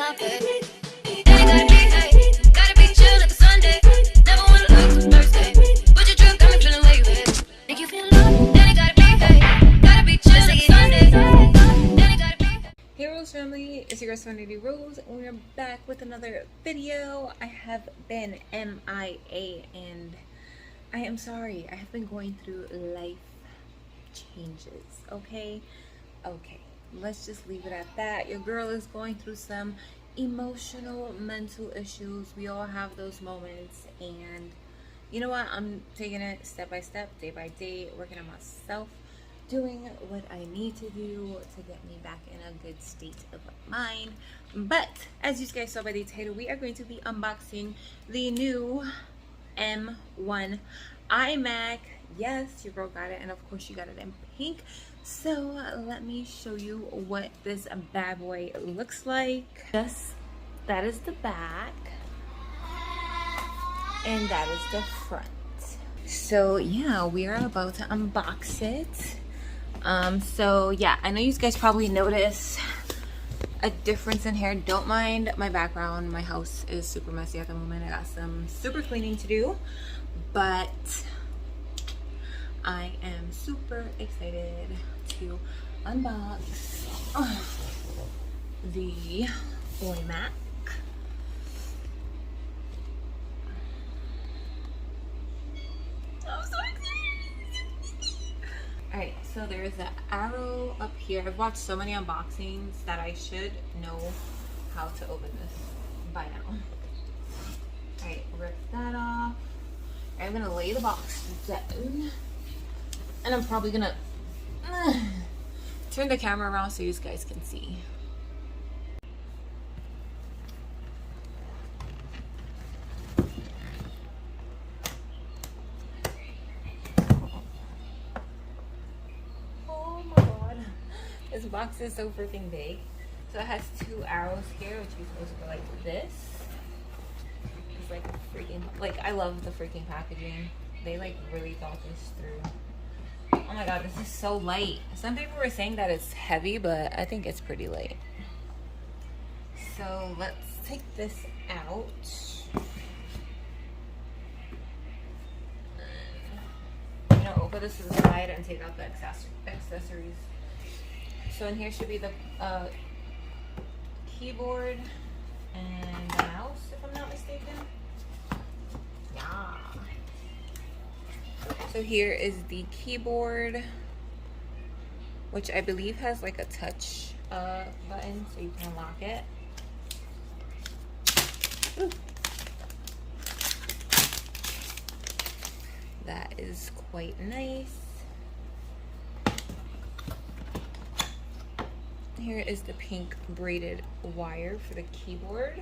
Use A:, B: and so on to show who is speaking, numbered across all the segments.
A: my bed. Ain't gotta be, hey, gotta be chill like a Sunday. Never wanna look Thursday. But your drip got me feeling where you at. Make you feel love. Then it gotta be, hey, gotta be chill like a Sunday. Then it gotta be.
B: Hey Rose family, it's your girl Serenity Rose, and we're back with another video. I have been MIA and I am sorry. I have been going through life changes, okay? Okay, let's just leave it at that. Your girl is going through some emotional, mental issues. We all have those moments, and you know what? I'm taking it step by step, day by day, working on myself, doing what I need to do to get me back in a good state of mind. But as you guys saw by the title, we are going to be unboxing the new M1 Imac. Yes, your girl got it, and of course you got it in pink. So let me show you what this bad boy looks like. That is the back, and that is the front. So yeah, we are about to unbox it. So yeah, I know you guys probably notice a difference in here. Don't mind my background. My house is super messy at the moment. I got some super cleaning to do, but I am super excited to unbox the Imac. I'm so excited. Alright, so there's an arrow up here. I've watched so many unboxings that I should know how to open this by now. Alright, rip that off. I'm gonna lay the box down, and I'm probably gonna turn the camera around so you guys can see. Oh my god, this box is so freaking big. So it has two arrows here, which is supposed to go like this. It's like freaking, like, I love the freaking packaging. They like really thought this through. Oh my god, this is so light. Some people were saying that it's heavy, but I think it's pretty light. So let's take this out. I'm gonna open this to the side and take out the accessories. So in here should be the keyboard and the mouse, if I'm not mistaken. Yeah. So here is the keyboard, which I believe has like a touch button, so you can unlock it. Ooh. That is quite nice. Here is the pink braided wire for the keyboard.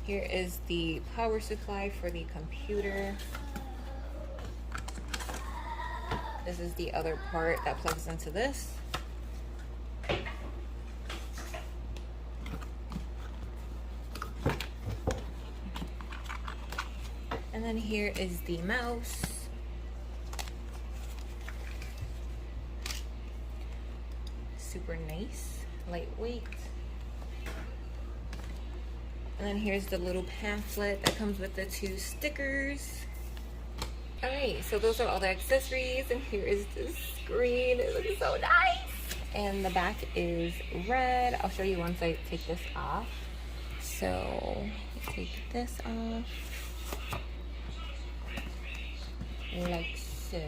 B: Here is the power supply for the computer. This is the other part that plugs into this. And then here is the mouse. Super nice, lightweight. And then here's the little pamphlet that comes with the two stickers. Alright, so those are all the accessories, and here is the screen. It looks so nice. And the back is red. I'll show you once I take this off. So take this off like so.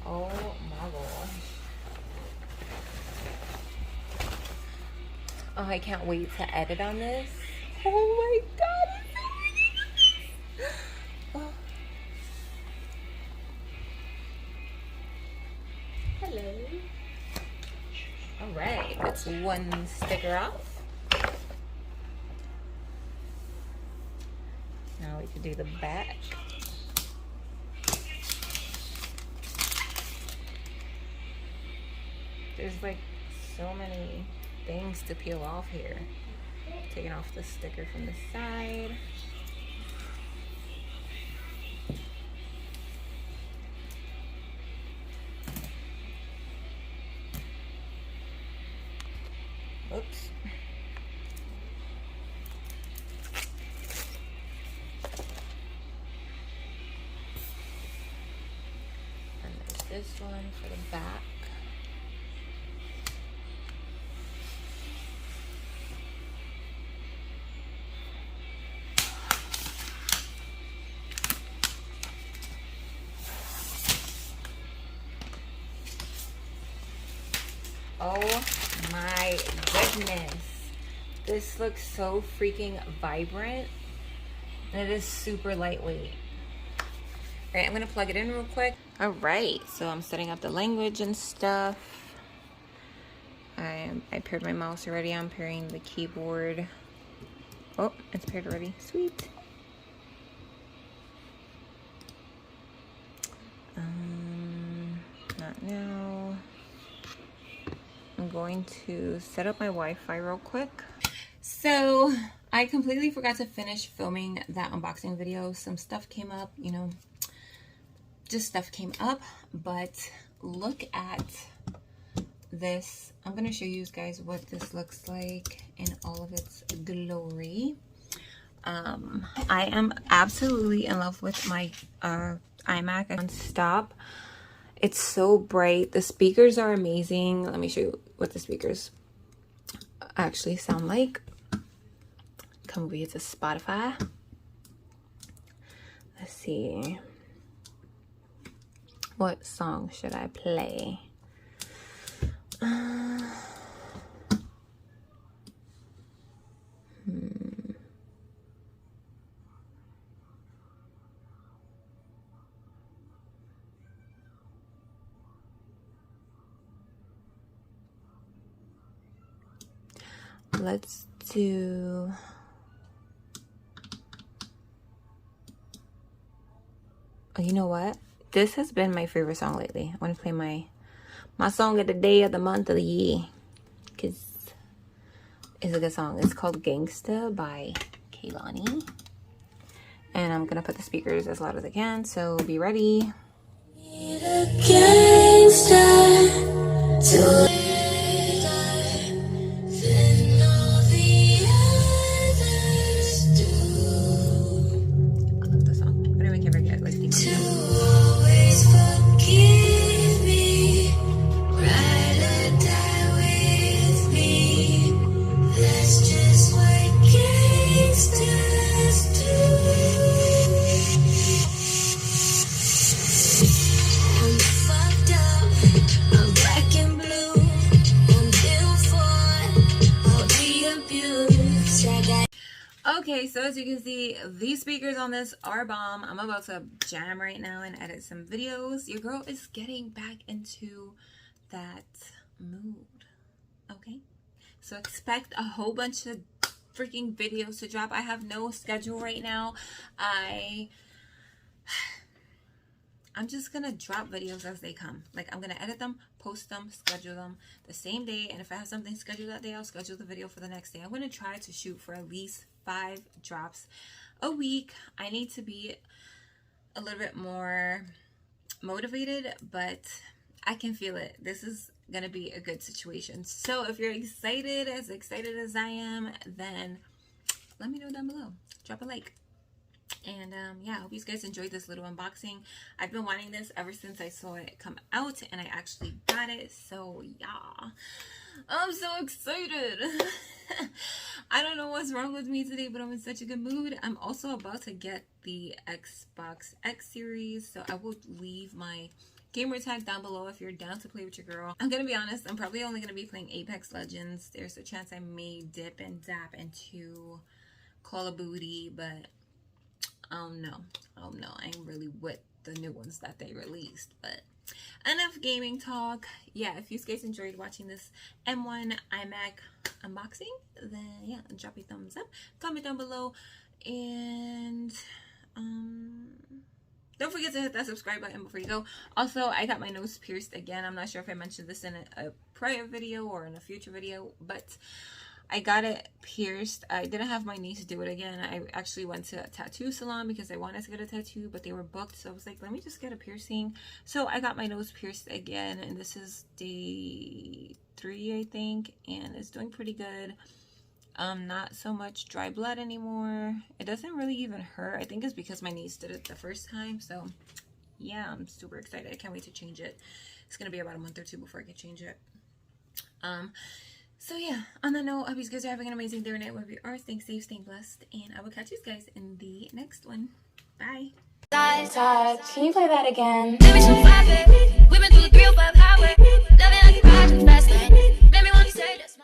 B: Oh my gosh. Oh, I can't wait to edit on this. Oh my god. Oh. Hello. Alright, that's one sticker off. Now we can do the back. There's like so many things to peel off here. taking off the sticker from the side. Oops. And there's this one for the back. Oh my goodness. This looks so freaking vibrant. And it is super lightweight. All right, I'm gonna plug it in real quick. All right, so I'm setting up the language and stuff. I paired my mouse already. I'm pairing the keyboard. Oh, it's paired already. Sweet. Not now. I'm going to set up my Wi-Fi real quick. So I completely forgot to finish filming that unboxing video. Some stuff came up, you know, just stuff came up, but look at this. I'm going to show you guys what this looks like in all of its glory. I am absolutely in love with my Imac non-stop. It's so bright. The speakers are amazing. Let me show you what the speakers actually sound like. Come over here to Spotify. Let's see. What song should I play? Let's do... Oh, you know what? This has been my favorite song lately. I want to play my song of the day, of the month, of the year. Because it's a good song. It's called Gangsta by Kehlani. And I'm going to put the speakers as loud as I can. So be ready. Okay, so as you can see, these speakers on this are bomb. I'm about to jam right now and edit some videos. Your girl is getting back into that mood, okay? So expect a whole bunch of freaking videos to drop. I have no schedule right now. I'm just gonna drop videos as they come. Like, I'm gonna edit them, post them, schedule them the same day. And if I have something scheduled that day, I'll schedule the video for the next day. I'm gonna try to shoot for at least 5 drops a week. I need to be a little bit more motivated, but I can feel it. This is gonna be a good situation. So if you're excited as I am, then let me know down below. Drop a like. And yeah, I hope you guys enjoyed this little unboxing. I've been wanting this ever since I saw it come out, and I actually got it. So yeah, I'm so excited. I don't know what's wrong with me today, but I'm in such a good mood. I'm also about to get the Xbox X series, so I will leave my gamer tag down below if you're down to play with your girl. I'm gonna be honest, I'm probably only gonna be playing Apex Legends. There's a chance I may dip and dap into Call of Duty, but oh no, I ain't really with the new ones that they released. But enough gaming talk. Yeah, if you guys enjoyed watching this M1 iMac unboxing, then yeah, drop a thumbs up, comment down below, and don't forget to hit that subscribe button before you go. Also, I got my nose pierced again. I'm not sure if I mentioned this in a prior video or in a future video, but I got it pierced. I didn't have my niece do it again. I actually went to a tattoo salon because I wanted to get a tattoo, but they were booked. So I was like, let me just get a piercing. So I got my nose pierced again, and this is day 3, I think, and it's doing pretty good. Not so much dry blood anymore. It doesn't really even hurt. I think it's because my niece did it the first time. So yeah, I'm super excited. I can't wait to change it. It's gonna be about a month or 2 before I can change it. So yeah, on that note, I hope you guys are having an amazing day or night wherever you are. Staying safe, staying blessed, and I will catch you guys in the next one. Bye.
A: Todd, can you play that again? We've been through the 305 highway, loving like a ride fast lane.